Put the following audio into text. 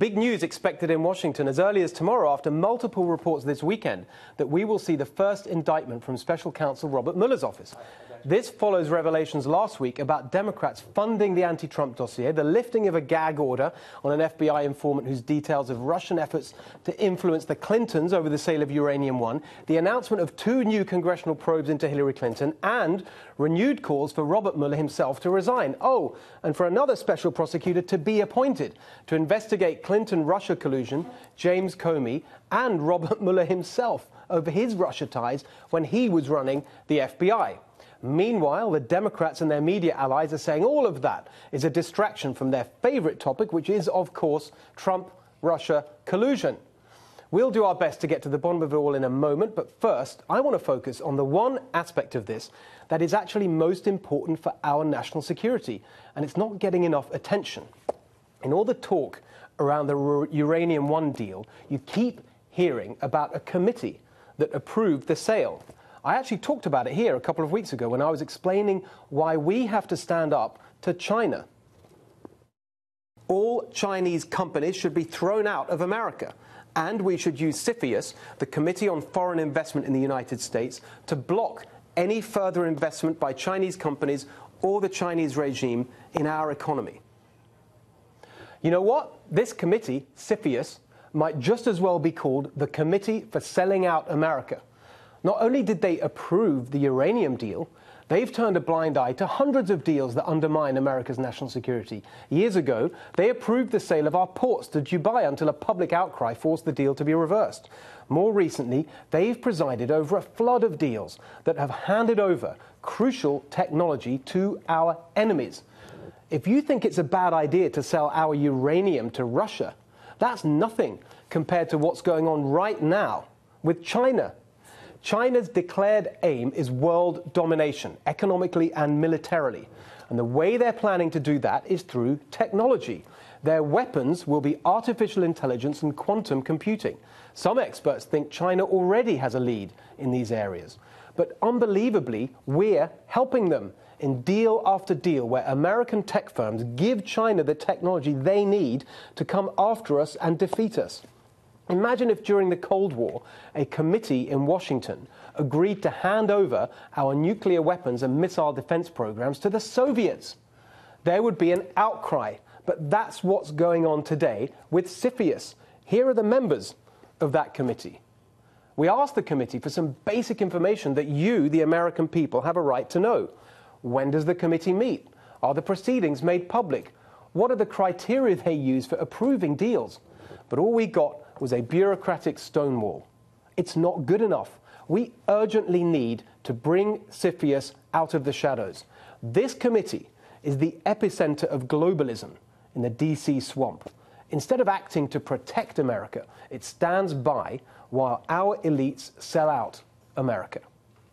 Big news expected in Washington as early as tomorrow after multiple reports this weekend that we will see the first indictment from Special Counsel Robert Mueller's office. This follows revelations last week about Democrats funding the anti-Trump dossier, the lifting of a gag order on an FBI informant whose details of Russian efforts to influence the Clintons over the sale of Uranium One, the announcement of 2 new congressional probes into Hillary Clinton, and renewed calls for Robert Mueller himself to resign. Oh, and for another special prosecutor to be appointed to investigate Clinton-Russia collusion, James Comey, and Robert Mueller himself over his Russia ties when he was running the FBI. Meanwhile, the Democrats and their media allies are saying all of that is a distraction from their favorite topic, which is, of course, Trump-Russia collusion. We'll do our best to get to the bottom of it all in a moment, but first, I want to focus on the one aspect of this that is actually most important for our national security, and it's not getting enough attention. In all the talk around the Uranium One deal, you keep hearing about a committee that approved the sale. I actually talked about it here a couple of weeks ago when I was explaining why we have to stand up to China. All Chinese companies should be thrown out of America, and we should use CFIUS, the Committee on Foreign Investment in the United States, to block any further investment by Chinese companies or the Chinese regime in our economy. You know what? This committee, CFIUS, might just as well be called the Committee for Selling Out America. Not only did they approve the uranium deal, they've turned a blind eye to hundreds of deals that undermine America's national security. Years ago, they approved the sale of our ports to Dubai until a public outcry forced the deal to be reversed. More recently, they've presided over a flood of deals that have handed over crucial technology to our enemies. If you think it's a bad idea to sell our uranium to Russia, that's nothing compared to what's going on right now with China. China's declared aim is world domination, economically and militarily. And the way they're planning to do that is through technology. Their weapons will be artificial intelligence and quantum computing. Some experts think China already has a lead in these areas. But unbelievably, we're helping them in deal after deal where American tech firms give China the technology they need to come after us and defeat us. Imagine if during the Cold War, a committee in Washington agreed to hand over our nuclear weapons and missile defense programs to the Soviets. There would be an outcry, but that's what's going on today with CFIUS. Here are the members of that committee. We asked the committee for some basic information that you, the American people, have a right to know. When does the committee meet? Are the proceedings made public? What are the criteria they use for approving deals? But all we got was a bureaucratic stonewall. It's not good enough. We urgently need to bring CFIUS out of the shadows. This committee is the epicenter of globalism in the DC swamp. Instead of acting to protect America, it stands by while our elites sell out America.